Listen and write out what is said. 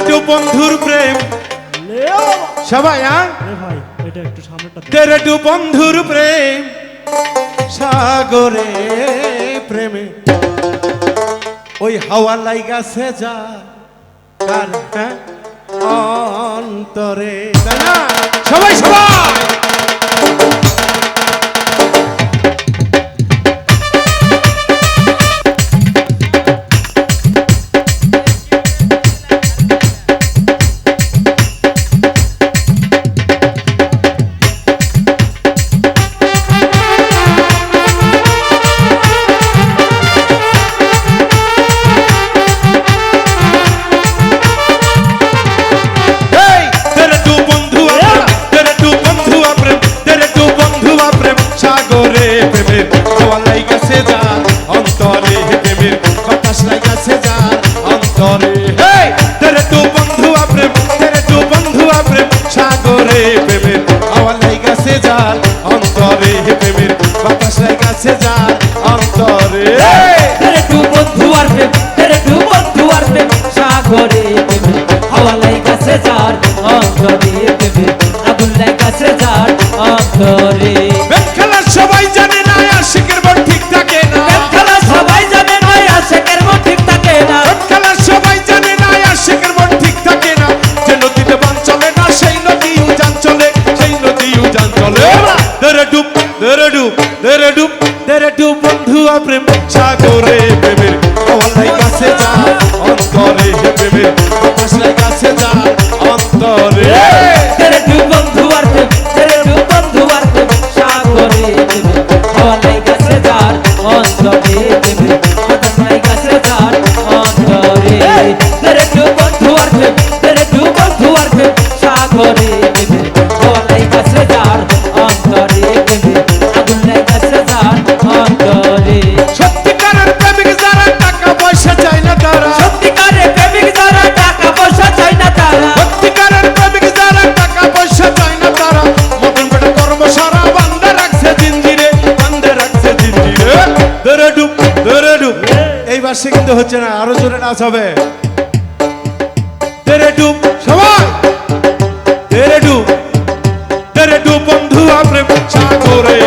তেরে বন্ধুর প্রেম সবাই ভাই এটা একটু সামনেটা তেরে বন্ধুর প্রেম সাগরে প্রেমে ওই হাওয়া লাইগাছে যা কার অন্তরে না সবাই সবাই সবাই জানে না আশিকের মন ঠিক থাকে না সবাই জানে না আশিকের মন ঠিক থাকে না সবাই জানে না আশিকের মন ঠিক থাকে না যে নদীতে বান চলে না সেই নদী উজান চলে সেই নদী উজান চলে তেরে ডুব তেরে ডুব তেরে ডুব তেরে ডুব বন্ধু প্রেম সাগরে প্রেমের হাওয়ালাই কাছে যা অন্তরে প্রেমের বাতাসলাই কাছে যা অন্তরে তেরে ডুব বন্ধু প্রেম তেরে ডুব বন্ধু প্রেম সাগরে প্রেমের হাওয়ালাই কাছে যা অন্তরে প্রেমের বাতাসলাই কাছে যা অন্তরে তেরে ডুব বন্ধু প্রেম তেরে ডুব বন্ধু প্রেম সাগরে প্রেমের হাওয়ালাই কাছে যা অন্তরে প্রেমের আগুনলাই কাছে যা অন্তরে সত্যিকারের প্রেমিক যারা টাকা পয়সা চায় না তারা সত্যিকারের প্রেমিক যারা টাকা পয়সা চায় না তারা সত্যিকারের প্রেমিক যারা টাকা পয়সা চায় না তারা মতন বেটা কর্ম সারা বান্ধে রাখছে জিঞ্জিরে বান্ধে রাখছে জিঞ্জিরে ধরে ডুব এই বাসে কিন্তু হচ্ছে না আরো জোরে নাচ হবে ধরে ডুব সবাই ধরে ডুব বন্ধু প্রেম সাগরে